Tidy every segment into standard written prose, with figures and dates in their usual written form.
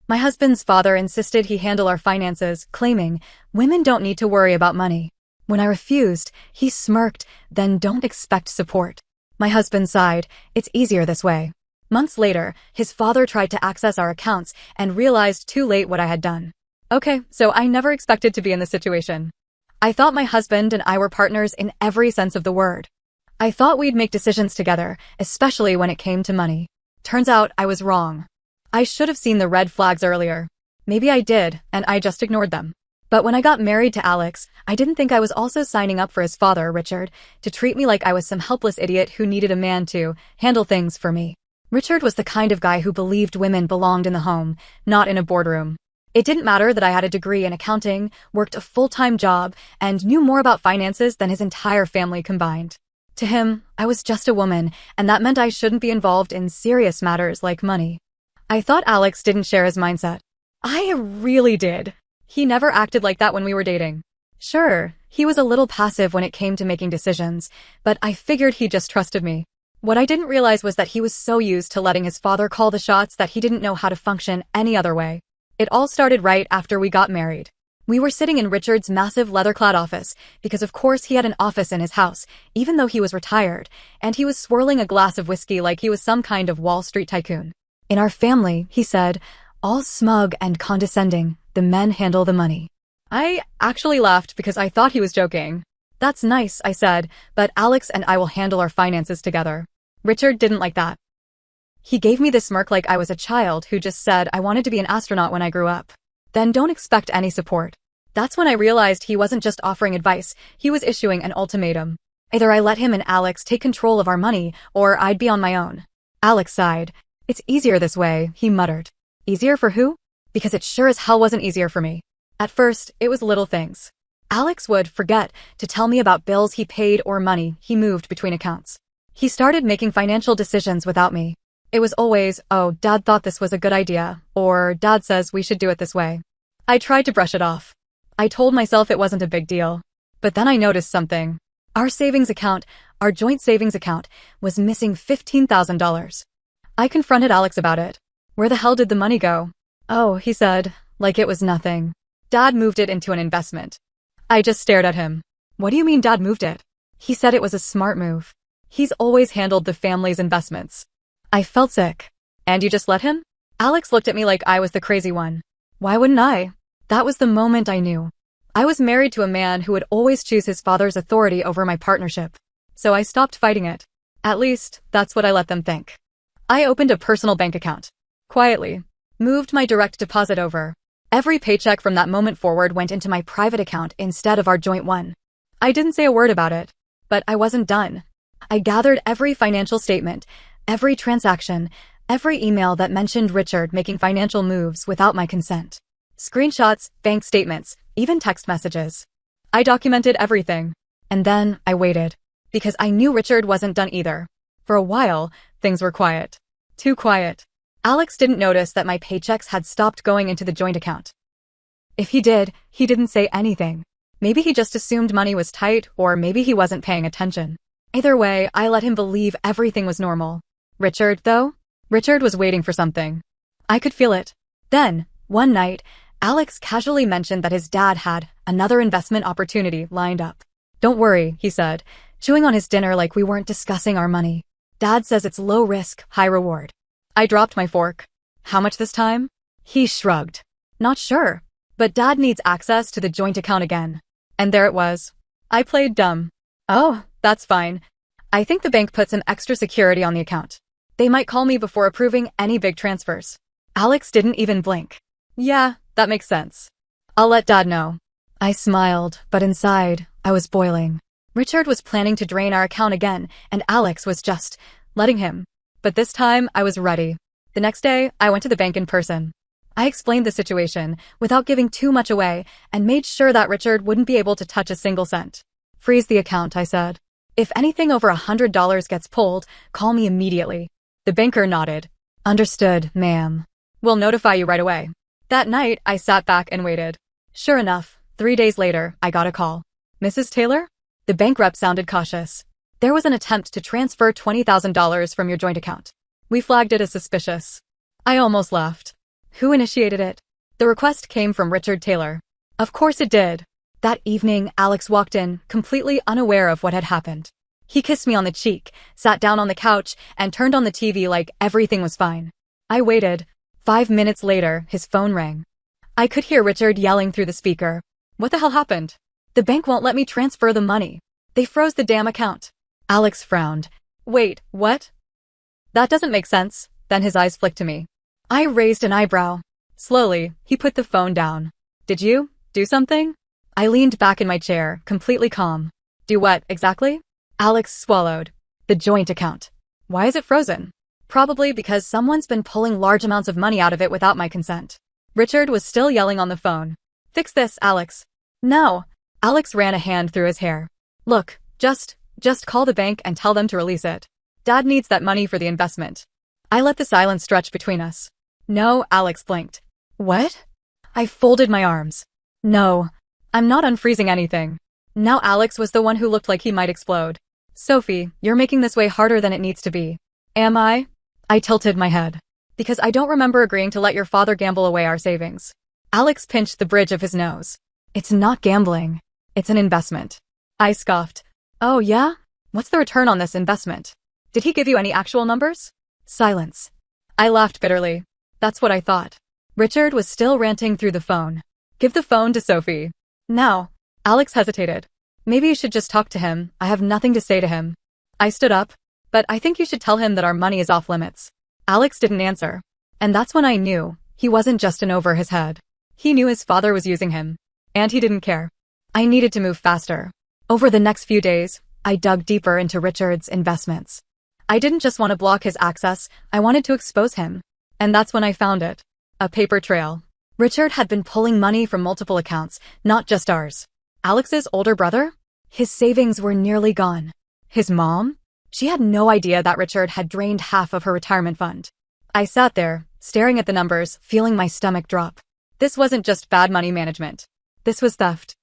My husband's father insisted he handle our finances, claiming, "Women don't need to worry about money." When I refused, he smirked, "Then don't expect support." My husband sighed, "It's easier this way." Months later, his father tried to access our accounts and realized too late what I had done. Okay, so I never expected to be in this situation. I thought my husband and I were partners in every sense of the word. I thought we'd make decisions together, especially when it came to money. Turns out I was wrong. I should have seen the red flags earlier. Maybe I did, and I just ignored them. But when I got married to Alex, I didn't think I was also signing up for his father, Richard, to treat me like I was some helpless idiot who needed a man to handle things for me. Richard was the kind of guy who believed women belonged in the home, not in a boardroom. It didn't matter that I had a degree in accounting, worked a full-time job, and knew more about finances than his entire family combined. To him, I was just a woman, and that meant I shouldn't be involved in serious matters like money. I thought Alex didn't share his mindset. I really did. He never acted like that when we were dating. Sure, he was a little passive when it came to making decisions, but I figured he just trusted me. What I didn't realize was that he was so used to letting his father call the shots that he didn't know how to function any other way. It all started right after we got married. We were sitting in Richard's massive leather-clad office, because of course he had an office in his house, even though he was retired, and he was swirling a glass of whiskey like he was some kind of Wall Street tycoon. "In our family," he said, "all smug and condescending, the men handle the money." I actually laughed because I thought he was joking. "That's nice," I said, "but Alex and I will handle our finances together." Richard didn't like that. He gave me this smirk like I was a child who just said I wanted to be an astronaut when I grew up. "Then don't expect any support." That's when I realized he wasn't just offering advice, he was issuing an ultimatum. Either I let him and Alex take control of our money, or I'd be on my own. Alex sighed. "It's easier this way," he muttered. Easier for who? Because it sure as hell wasn't easier for me. At first, it was little things. Alex would forget to tell me about bills he paid or money he moved between accounts. He started making financial decisions without me. It was always, "Oh, Dad thought this was a good idea," or "Dad says we should do it this way." I tried to brush it off. I told myself it wasn't a big deal. But then I noticed something. Our savings account, our joint savings account, was missing $15,000. I confronted Alex about it. "Where the hell did the money go?" "Oh," he said, like it was nothing. "Dad moved it into an investment." I just stared at him. "What do you mean Dad moved it?" He said it was a smart move. He's always handled the family's investments. I felt sick. "And you just let him?" Alex looked at me like I was the crazy one. Why wouldn't I? That was the moment I knew. I was married to a man who would always choose his father's authority over my partnership. So I stopped fighting it. At least, that's what I let them think. I opened a personal bank account. Quietly. Moved my direct deposit over. Every paycheck from that moment forward went into my private account instead of our joint one. I didn't say a word about it. But I wasn't done. I gathered every financial statement, every transaction, every email that mentioned Richard making financial moves without my consent. Screenshots, bank statements, even text messages. I documented everything. And then I waited. Because I knew Richard wasn't done either. For a while, things were quiet. Too quiet. Alex didn't notice that my paychecks had stopped going into the joint account. If he did, he didn't say anything. Maybe he just assumed money was tight, or maybe he wasn't paying attention. Either way, I let him believe everything was normal. Richard, though? Richard was waiting for something. I could feel it. Then, one night, Alex casually mentioned that his dad had another investment opportunity lined up. "Don't worry," he said, chewing on his dinner like we weren't discussing our money. "Dad says it's low risk, high reward." I dropped my fork. "How much this time?" He shrugged. "Not sure. But Dad needs access to the joint account again." And there it was. I played dumb. "Oh, that's fine. I think the bank put some extra security on the account. They might call me before approving any big transfers." Alex didn't even blink. "Yeah, that makes sense. I'll let Dad know." I smiled, but inside, I was boiling. Richard was planning to drain our account again, and Alex was just letting him. But this time, I was ready. The next day, I went to the bank in person. I explained the situation, without giving too much away, and made sure that Richard wouldn't be able to touch a single cent. "Freeze the account," I said. "If anything over $100 gets pulled, call me immediately." The banker nodded. "Understood, ma'am. We'll notify you right away." That night, I sat back and waited. Sure enough, 3 days later, I got a call. "Mrs. Taylor?" The bank rep sounded cautious. "There was an attempt to transfer $20,000 from your joint account. We flagged it as suspicious." I almost laughed. Who initiated it? The request came from Richard Taylor. Of course it did. That evening, Alex walked in, completely unaware of what had happened. He kissed me on the cheek, sat down on the couch, and turned on the TV like everything was fine. I waited. 5 minutes later, his phone rang. I could hear Richard yelling through the speaker. What the hell happened? The bank won't let me transfer the money. They froze the damn account. Alex frowned. Wait, what? That doesn't make sense. Then his eyes flicked to me. I raised an eyebrow. Slowly, he put the phone down. Did you do something? I leaned back in my chair, completely calm. Do what, exactly? Alex swallowed. The joint account. Why is it frozen? Probably because someone's been pulling large amounts of money out of it without my consent. Richard was still yelling on the phone. Fix this, Alex. No. Alex ran a hand through his hair. Look, just call the bank and tell them to release it. Dad needs that money for the investment. I let the silence stretch between us. No, Alex blinked. What? I folded my arms. No. I'm not unfreezing anything. Now Alex was the one who looked like he might explode. Sophie, you're making this way harder than it needs to be. Am I? I tilted my head. Because I don't remember agreeing to let your father gamble away our savings. Alex pinched the bridge of his nose. It's not gambling. It's an investment. I scoffed. Oh yeah? What's the return on this investment? Did he give you any actual numbers? Silence. I laughed bitterly. That's what I thought. Richard was still ranting through the phone. Give the phone to Sophie. Now. Alex hesitated. Maybe you should just talk to him. I have nothing to say to him. I stood up. But I think you should tell him that our money is off limits. Alex didn't answer. And that's when I knew he wasn't just in over his head. He knew his father was using him. And he didn't care. I needed to move faster. Over the next few days, I dug deeper into Richard's investments. I didn't just want to block his access, I wanted to expose him. And that's when I found it. A paper trail. Richard had been pulling money from multiple accounts, not just ours. Alex's older brother? His savings were nearly gone. His mom? She had no idea that Richard had drained half of her retirement fund. I sat there, staring at the numbers, feeling my stomach drop. This wasn't just bad money management. This was theft.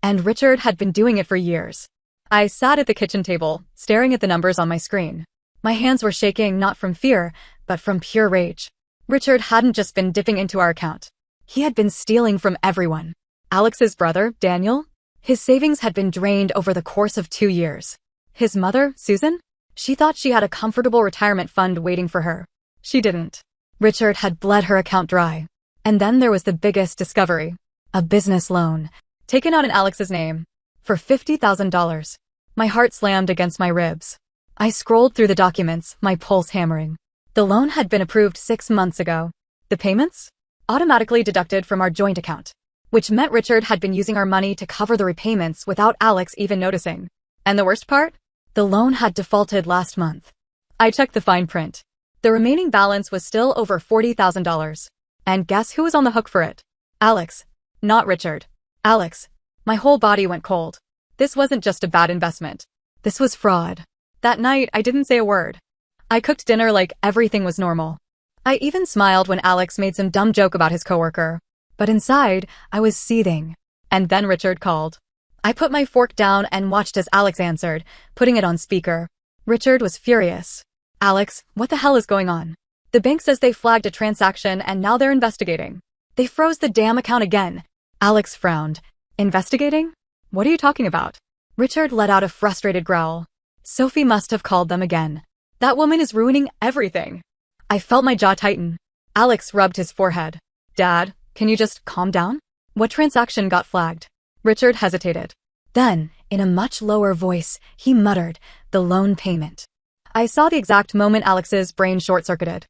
And Richard had been doing it for years. I sat at the kitchen table, staring at the numbers on my screen. My hands were shaking not from fear, but from pure rage. Richard hadn't just been dipping into our account. He had been stealing from everyone. Alex's brother, Daniel? His savings had been drained over the course of 2 years. His mother, Susan? She thought she had a comfortable retirement fund waiting for her. She didn't. Richard had bled her account dry. And then there was the biggest discovery. A business loan, taken out in Alex's name, for $50,000. My heart slammed against my ribs. I scrolled through the documents, my pulse hammering. The loan had been approved 6 months ago. The payments? Automatically deducted from our joint account. Which meant Richard had been using our money to cover the repayments without Alex even noticing. And the worst part? The loan had defaulted last month. I checked the fine print. The remaining balance was still over $40,000. And guess who was on the hook for it? Alex. Not Richard. Alex. My whole body went cold. This wasn't just a bad investment. This was fraud. That night, I didn't say a word. I cooked dinner like everything was normal. I even smiled when Alex made some dumb joke about his coworker. But inside, I was seething. And then Richard called. I put my fork down and watched as Alex answered, putting it on speaker. Richard was furious. Alex, what the hell is going on? The bank says they flagged a transaction and now they're investigating. They froze the damn account again. Alex frowned. Investigating? What are you talking about? Richard let out a frustrated growl. Sophie must have called them again. That woman is ruining everything. I felt my jaw tighten. Alex rubbed his forehead. Dad, can you just calm down? What transaction got flagged? Richard hesitated. Then, in a much lower voice, he muttered, the loan payment. I saw the exact moment Alex's brain short-circuited.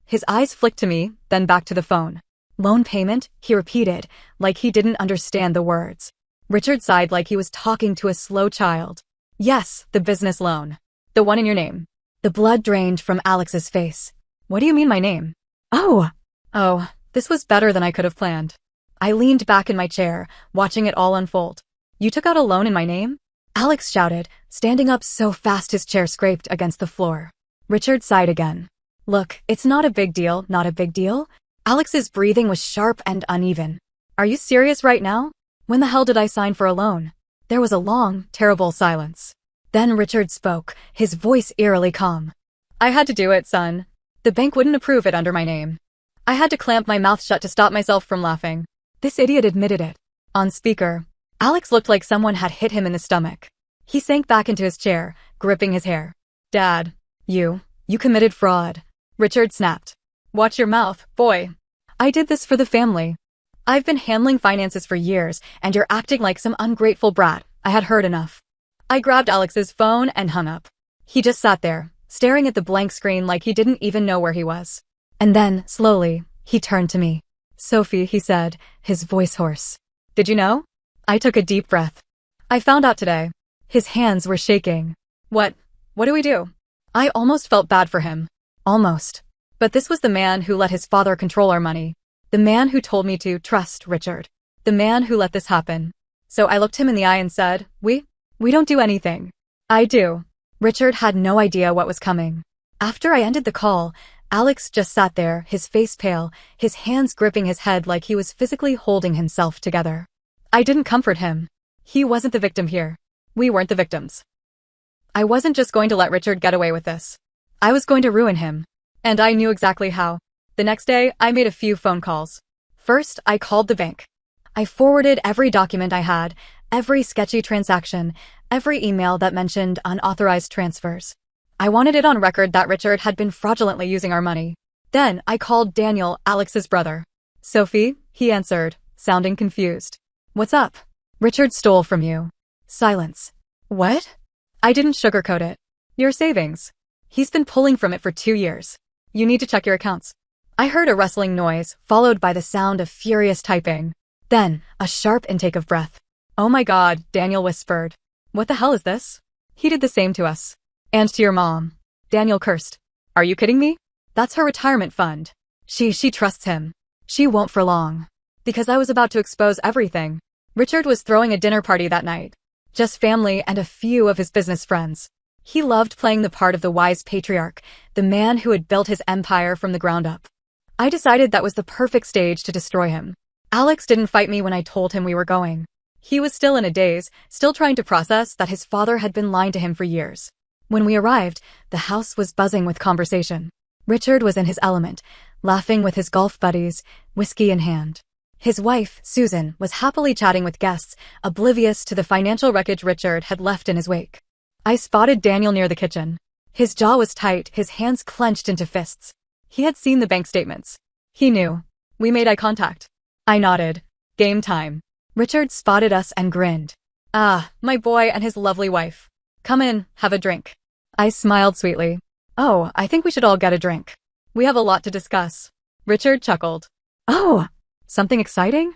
His eyes flicked to me, then back to the phone. Loan payment, he repeated, like he didn't understand the words. Richard sighed like he was talking to a slow child. Yes, the business loan. The one in your name. The blood drained from Alex's face. What do you mean my name? Oh, this was better than I could have planned. I leaned back in my chair, watching it all unfold. You took out a loan in my name? Alex shouted, standing up so fast his chair scraped against the floor. Richard sighed again. Look, it's not a big deal, not a big deal. Alex's breathing was sharp and uneven. Are you serious right now? When the hell did I sign for a loan? There was a long, terrible silence. Then Richard spoke, his voice eerily calm. I had to do it, son. The bank wouldn't approve it under my name. I had to clamp my mouth shut to stop myself from laughing. This idiot admitted it. On speaker, Alex looked like someone had hit him in the stomach. He sank back into his chair, gripping his hair. Dad, you committed fraud. Richard snapped. Watch your mouth, boy. I did this for the family. I've been handling finances for years, and you're acting like some ungrateful brat. I had heard enough. I grabbed Alex's phone and hung up. He just sat there, staring at the blank screen like he didn't even know where he was. And then, slowly, he turned to me. Sophie, he said, his voice hoarse. Did you know? I took a deep breath. I found out today. His hands were shaking. What do we do? I almost felt bad for him. Almost. But this was the man who let his father control our money. The man who told me to trust Richard. The man who let this happen. So I looked him in the eye and said, We don't do anything. I do. Richard had no idea what was coming. After I ended the call, Alex just sat there, his face pale, his hands gripping his head like he was physically holding himself together. I didn't comfort him. He wasn't the victim here. We weren't the victims. I wasn't just going to let Richard get away with this. I was going to ruin him. And I knew exactly how. The next day, I made a few phone calls. First, I called the bank. I forwarded every document I had, every sketchy transaction, every email that mentioned unauthorized transfers. I wanted it on record that Richard had been fraudulently using our money. Then I called Daniel, Alex's brother. Sophie, he answered, sounding confused. What's up? Richard stole from you. Silence. What? I didn't sugarcoat it. Your savings. He's been pulling from it for 2 years. You need to check your accounts. I heard a rustling noise, followed by the sound of furious typing. Then, a sharp intake of breath. Oh my God, Daniel whispered. What the hell is this? He did the same to us. And to your mom. Daniel cursed. Are you kidding me? That's her retirement fund. She trusts him. She won't for long. Because I was about to expose everything. Richard was throwing a dinner party that night. Just family and a few of his business friends. He loved playing the part of the wise patriarch, the man who had built his empire from the ground up. I decided that was the perfect stage to destroy him. Alex didn't fight me when I told him we were going. He was still in a daze, still trying to process that his father had been lying to him for years. When we arrived, the house was buzzing with conversation. Richard was in his element, laughing with his golf buddies, whiskey in hand. His wife, Susan, was happily chatting with guests, oblivious to the financial wreckage Richard had left in his wake. I spotted Daniel near the kitchen. His jaw was tight, his hands clenched into fists. He had seen the bank statements. He knew. We made eye contact. I nodded. Game time. Richard spotted us and grinned. Ah, my boy and his lovely wife. Come in, have a drink. I smiled sweetly. Oh, I think we should all get a drink. We have a lot to discuss. Richard chuckled. Oh, something exciting?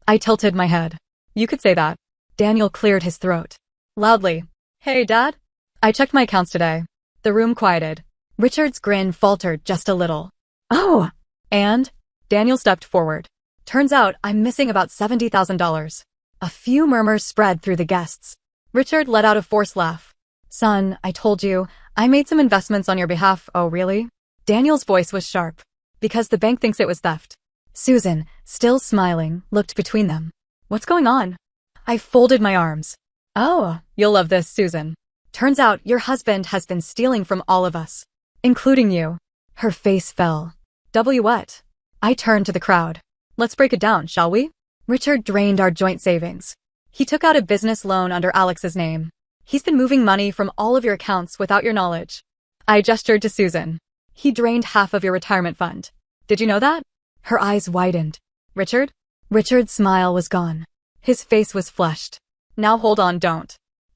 I tilted my head. You could say that. Daniel cleared his throat. Loudly. Hey, Dad? I checked my accounts today. The room quieted. Richard's grin faltered just a little. Oh, and? Daniel stepped forward. Turns out I'm missing about $70,000. A few murmurs spread through the guests. Richard let out a forced laugh. Son, I told you, I made some investments on your behalf. Oh, really? Daniel's voice was sharp. Because the bank thinks it was theft. Susan, still smiling, looked between them. What's going on? I folded my arms. Oh, you'll love this, Susan. Turns out your husband has been stealing from all of us. Including you. Her face fell. What? I turned to the crowd. Let's break it down, shall we? Richard drained our joint savings. He took out a business loan under Alex's name. He's been moving money from all of your accounts without your knowledge. I gestured to Susan. He drained half of your retirement fund. Did you know that? Her eyes widened. Richard? Richard's smile was gone. His face was flushed. Now hold on, don't.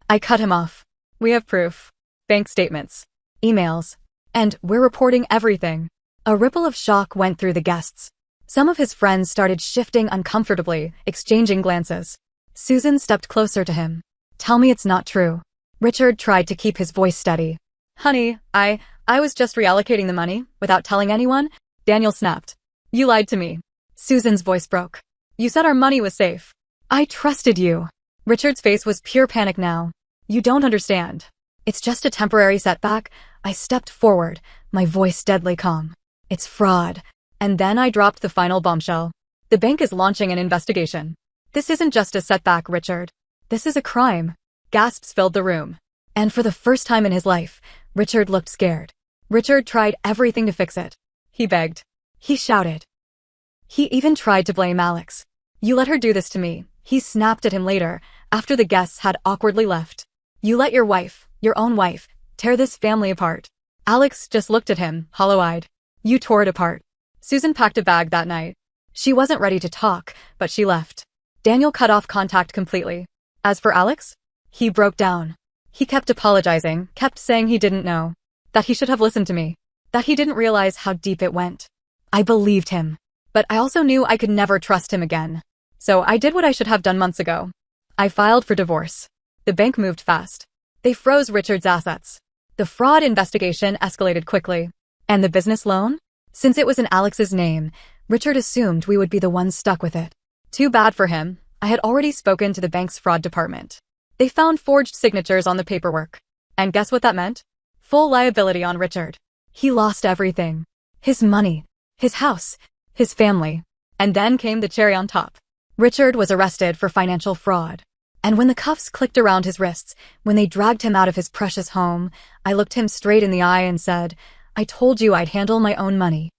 I cut him off. We have proof. Bank statements. Emails. And we're reporting everything. A ripple of shock went through the guests. Some of his friends started shifting uncomfortably, exchanging glances. Susan stepped closer to him. Tell me it's not true. Richard tried to keep his voice steady. Honey, I was just reallocating the money, without telling anyone. Daniel snapped. You lied to me. Susan's voice broke. You said our money was safe. I trusted you. Richard's face was pure panic now. You don't understand. It's just a temporary setback. I stepped forward, my voice deadly calm. It's fraud. And then I dropped the final bombshell. The bank is launching an investigation. This isn't just a setback, Richard. This is a crime. Gasps filled the room. And for the first time in his life, Richard looked scared. Richard tried everything to fix it. He begged. he shouted. He even tried to blame Alex. You let her do this to me, he snapped at him later, after the guests had awkwardly left. You let your wife, your own wife, tear this family apart. Alex just looked at him, hollow-eyed. You tore it apart. Susan packed a bag that night. She wasn't ready to talk, but she left. Daniel cut off contact completely. As for Alex, he broke down. He kept apologizing, kept saying he didn't know, that he should have listened to me, that he didn't realize how deep it went. I believed him, but I also knew I could never trust him again. So I did what I should have done months ago. I filed for divorce. The bank moved fast. They froze Richard's assets. The fraud investigation escalated quickly. And the business loan? Since it was in Alex's name, Richard assumed we would be the ones stuck with it. Too bad for him. I had already spoken to the bank's fraud department. They found forged signatures on the paperwork. And guess what that meant? Full liability on Richard. He lost everything. His money, his house, his family. And then came the cherry on top. Richard was arrested for financial fraud. And when the cuffs clicked around his wrists, when they dragged him out of his precious home, I looked him straight in the eye and said, I told you I'd handle my own money.